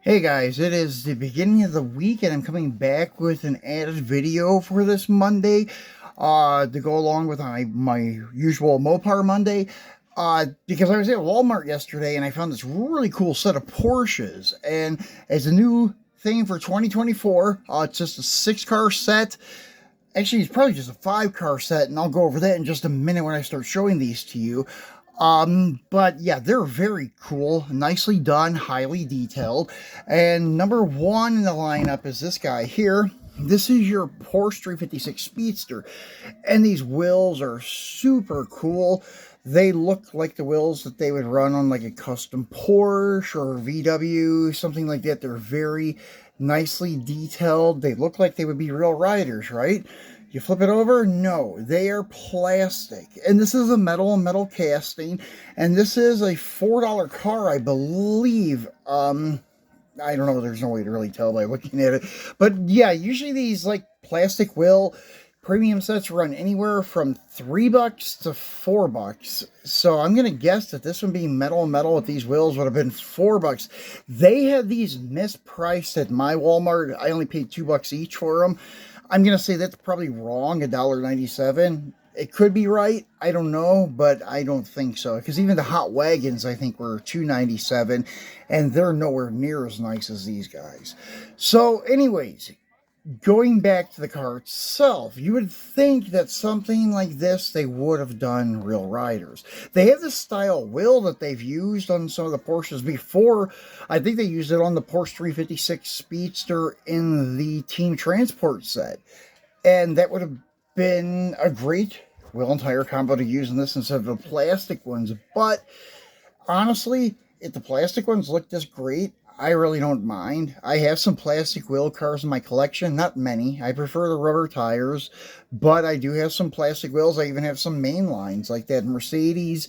Hey guys, it is the beginning of the week and I'm coming back with an added video for this Monday to go along with my usual Mopar Monday because I was at Walmart yesterday and I found this really cool set of Porsches, and as a new thing for 2024, it's just a 6-car set. Actually, it's probably just a 5-car set, and I'll go over that in just a minute when I start showing these to you. But yeah, they're very cool, nicely done, highly detailed. And number one in the lineup is this guy here. This is your Porsche 356 Speedster, and these wheels are super cool. They look like the wheels that they would run on like a custom Porsche or VW, something like that. They're very nicely detailed. They look like they would be real riders, right? You flip it over, no, they are plastic. And this is a metal casting, and this is a $4 car, I believe. I don't know, there's no way to really tell by looking at it. But yeah, usually these like plastic wheel premium sets run anywhere from $3 to $4. So I'm gonna guess that this one being metal with these wheels would have been $4. They had these mispriced at my Walmart. I only paid $2 each for them. I'm gonna say that's probably wrong, $1.97. It could be right, I don't know, but I don't think so. Because even the Hot Wagons, I think, were $2.97, and they're nowhere near as nice as these guys. So, anyways, going back to the car itself, you would think that something like this they would have done real riders. They have this style wheel that they've used on some of the Porsches before. I think they used it on the Porsche 356 Speedster in the Team Transport set, and that would have been a great wheel and tire combo to use in this instead of the plastic ones. But honestly, if the plastic ones look this great, I really don't mind. I have some plastic wheel cars in my collection, not many. I prefer the rubber tires, but I do have some plastic wheels. I even have some main lines like that Mercedes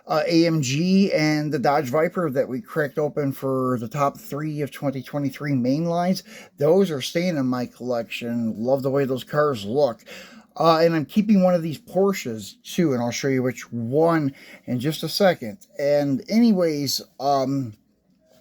AMG and the Dodge Viper that we cracked open for the top 3 of 2023 main lines. Those are staying in my collection. Love the way those cars look. And I'm keeping one of these Porsches too, and I'll show you which one in just a second. And anyways,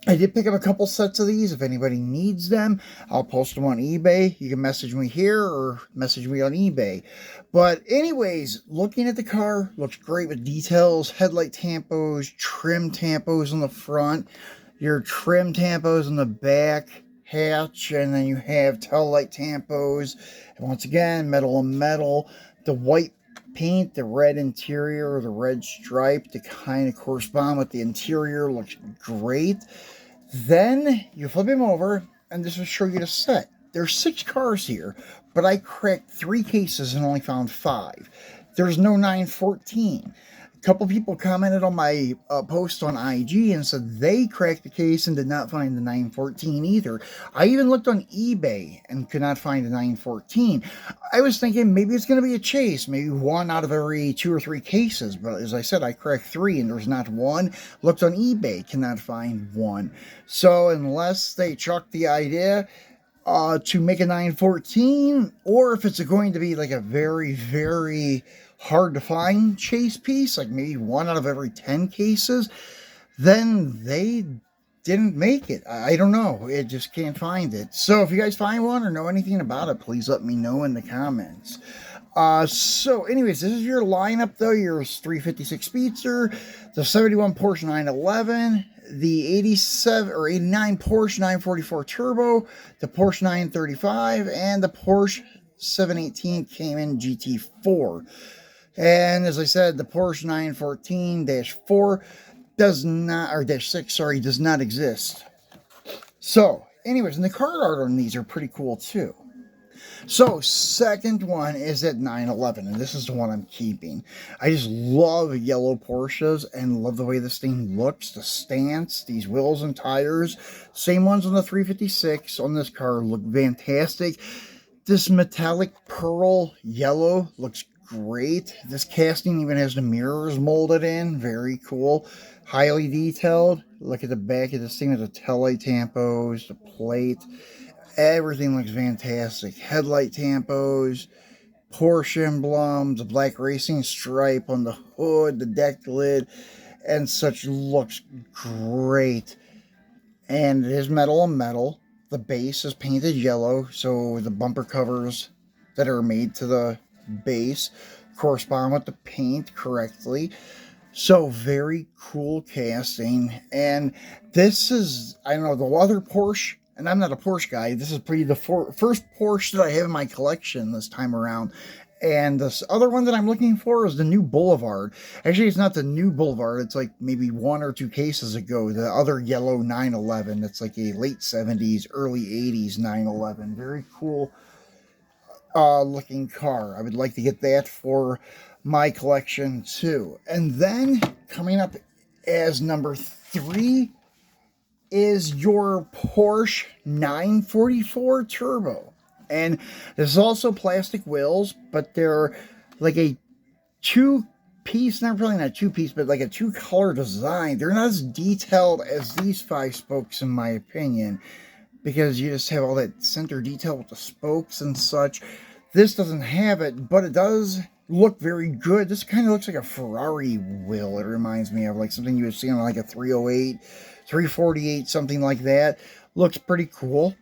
I did pick up a couple sets of these. If anybody needs them, I'll post them on eBay. You can message me here or message me on eBay. But anyways, looking at the car, looks great with details, headlight tampos, trim tampos on the front, your trim tampos on the back hatch, and then you have tail light tampos. And once again, metal on metal. The white paint, the red interior, the red stripe to kind of correspond with the interior, looks great. Then you flip him over, and this will show you the set. There's 6 cars here, but I cracked 3 cases and only found 5. There's no 914. A couple people commented on my post on IG and said they cracked the case and did not find the 914 either. I even looked on eBay and could not find the 914. I was thinking maybe it's going to be a chase, maybe 1 out of every 2 or 3 cases, but as I said, I cracked 3 and there's not 1. Looked on eBay, cannot find 1. So unless they chuck the idea to make a 914, or if it's going to be like a very hard to find chase piece, like maybe 1 out of every 10 cases, then they didn't make it. I don't know. It just can't find it. So if you guys find one or know anything about it, please let me know in the comments. So anyways, this is your lineup though. Your 356 Speedster, the 71 Porsche 911, the 87 or 89 Porsche 944 Turbo, the Porsche 935, and the Porsche 718 Cayman GT4. And as I said, the Porsche 914-4 does not, or -6, sorry, does not exist. So, anyways, and the card art on these are pretty cool too. So, second one is at 911, and this is the one I'm keeping. I just love yellow Porsches and love the way this thing looks, the stance, these wheels and tires. Same ones on the 356 on this car look fantastic. This metallic pearl yellow looks great. This casting even has the mirrors molded in. Very cool. Highly detailed. Look at the back of this thing with the taillight tampos, the plate. Everything looks fantastic. Headlight tampos, Porsche emblems, the black racing stripe on the hood, the deck lid, and such looks great. and it is metal on metal. The base is painted yellow, so the bumper covers that are made to the base correspond with the paint correctly. So very cool casting. And this is, I don't know, the other Porsche, and I'm not a Porsche guy, this is pretty the first Porsche that I have in my collection this time around. And this other one that I'm looking for is the new Boulevard. Actually, it's not the new Boulevard. It's like maybe 1 or 2 cases ago. The other yellow 911. It's like a late 70s, early 80s 911. Very cool looking car. I would like to get that for my collection too. And then coming up as number 3 is your Porsche 944 Turbo. And this is also plastic wheels, but they're like a two-piece, not really not two-piece, but like a two-color design. They're not as detailed as these 5 spokes, in my opinion, because you just have all that center detail with the spokes and such. This doesn't have it, but it does look very good. This kind of looks like a Ferrari wheel. It reminds me of like something you would see on like a 308, 348, something like that. Looks pretty cool.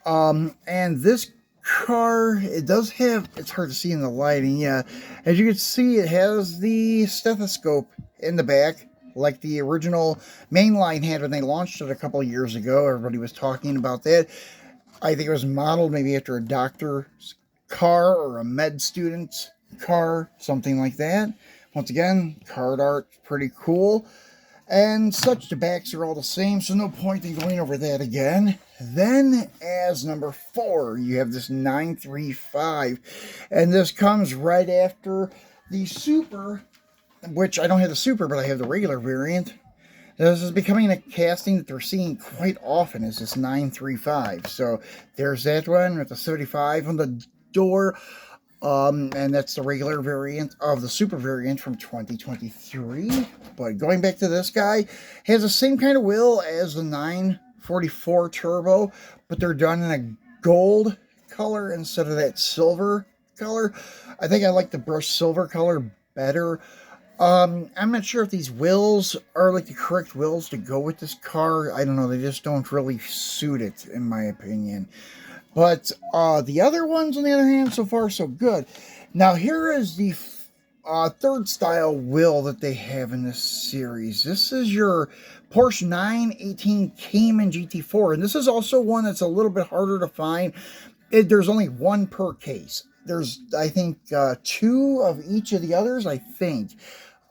And this car, it does have, it's hard to see in the lighting, yeah. As you can see, it has the stethoscope in the back, like the original mainline had when they launched it a couple of years ago. Everybody was talking about that. I think it was modeled maybe after a doctor's car or a med student's car, something like that. Once again, card art, pretty cool. And such, the backs are all the same, so no point in going over that again. Then, as number 4, you have this 935. And this comes right after the Super, which I don't have the Super, but I have the regular variant. This is becoming a casting that they're seeing quite often, is this 935. So there's that one with the 75 on the door. And that's the regular variant of the Super variant from 2023. But going back to this guy, has the same kind of wheel as the 944 Turbo, but they're done in a gold color instead of that silver color. I think I like the brushed silver color better. I'm not sure if these wheels are like the correct wheels to go with this car. I don't know. They just don't really suit it, in my opinion. But the other ones, on the other hand, so far so good. Now here is the third style wheel that they have in this series. This is your Porsche 918 Cayman GT4. And this is also one that's a little bit harder to find. There's only one per case. There's, I think, 2 of each of the others, I think.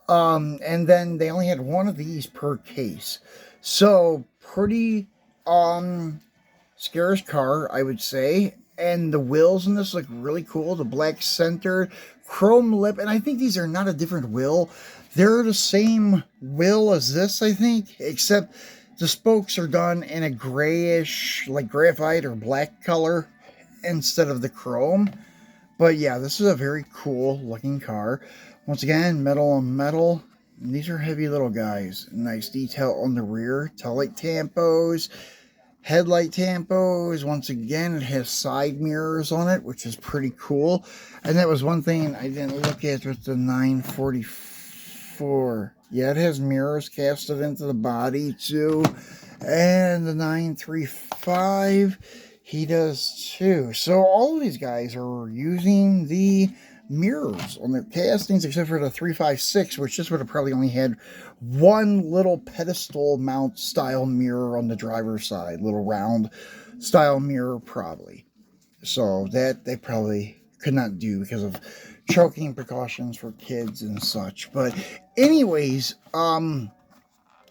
And then they only had 1 of these per case. So, pretty scarce car, I would say. And the wheels in this look really cool. The black center, chrome lip, and I think these are not a different wheel. They're the same wheel as this, I think, except the spokes are done in a grayish, like graphite or black color instead of the chrome. But yeah, this is a very cool looking car. Once again, metal on metal. And these are heavy little guys. Nice detail on the rear. Taillight tampos. Headlight tampos. Once again, it has side mirrors on it, which is pretty cool. And that was one thing I didn't look at with the 944. Yeah, it has mirrors casted into the body too. And the 935, he does too. So all of these guys are using the mirrors on their castings, except for the 356, which this would have probably only had one little pedestal mount style mirror on the driver's side, little round style mirror probably. So that they probably could not do because of choking precautions for kids and such. But anyways,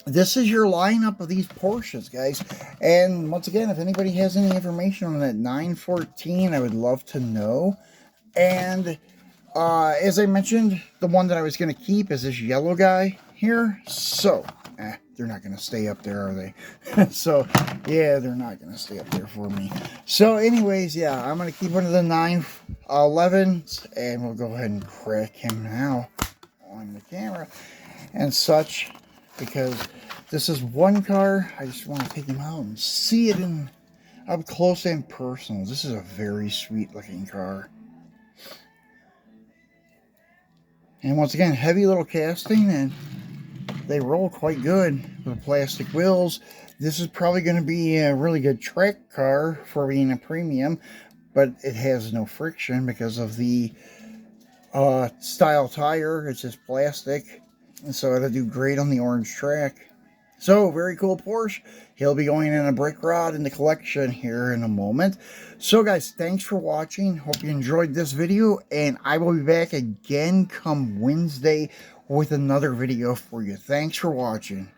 this is your lineup of these Porsches, guys. And once again, if anybody has any information on that 914, I would love to know. And as I mentioned, the one that I was going to keep is this yellow guy here. So, they're not going to stay up there, are they? So, yeah, they're not going to stay up there for me. So, anyways, yeah, I'm going to keep one of the 911s, and we'll go ahead and crack him now on the camera and such, because this is one car. I just want to take him out and see it in up close and personal. This is a very sweet looking car. And once again, heavy little casting, and they roll quite good with the plastic wheels. This is probably going to be a really good track car for being a premium, but it has no friction because of the style tire. It's just plastic, and so it'll do great on the orange track. So, very cool Porsche. He'll be going in a brick rod in the collection here in a moment. So, guys, thanks for watching. Hope you enjoyed this video, and I will be back again come Wednesday with another video for you. Thanks for watching.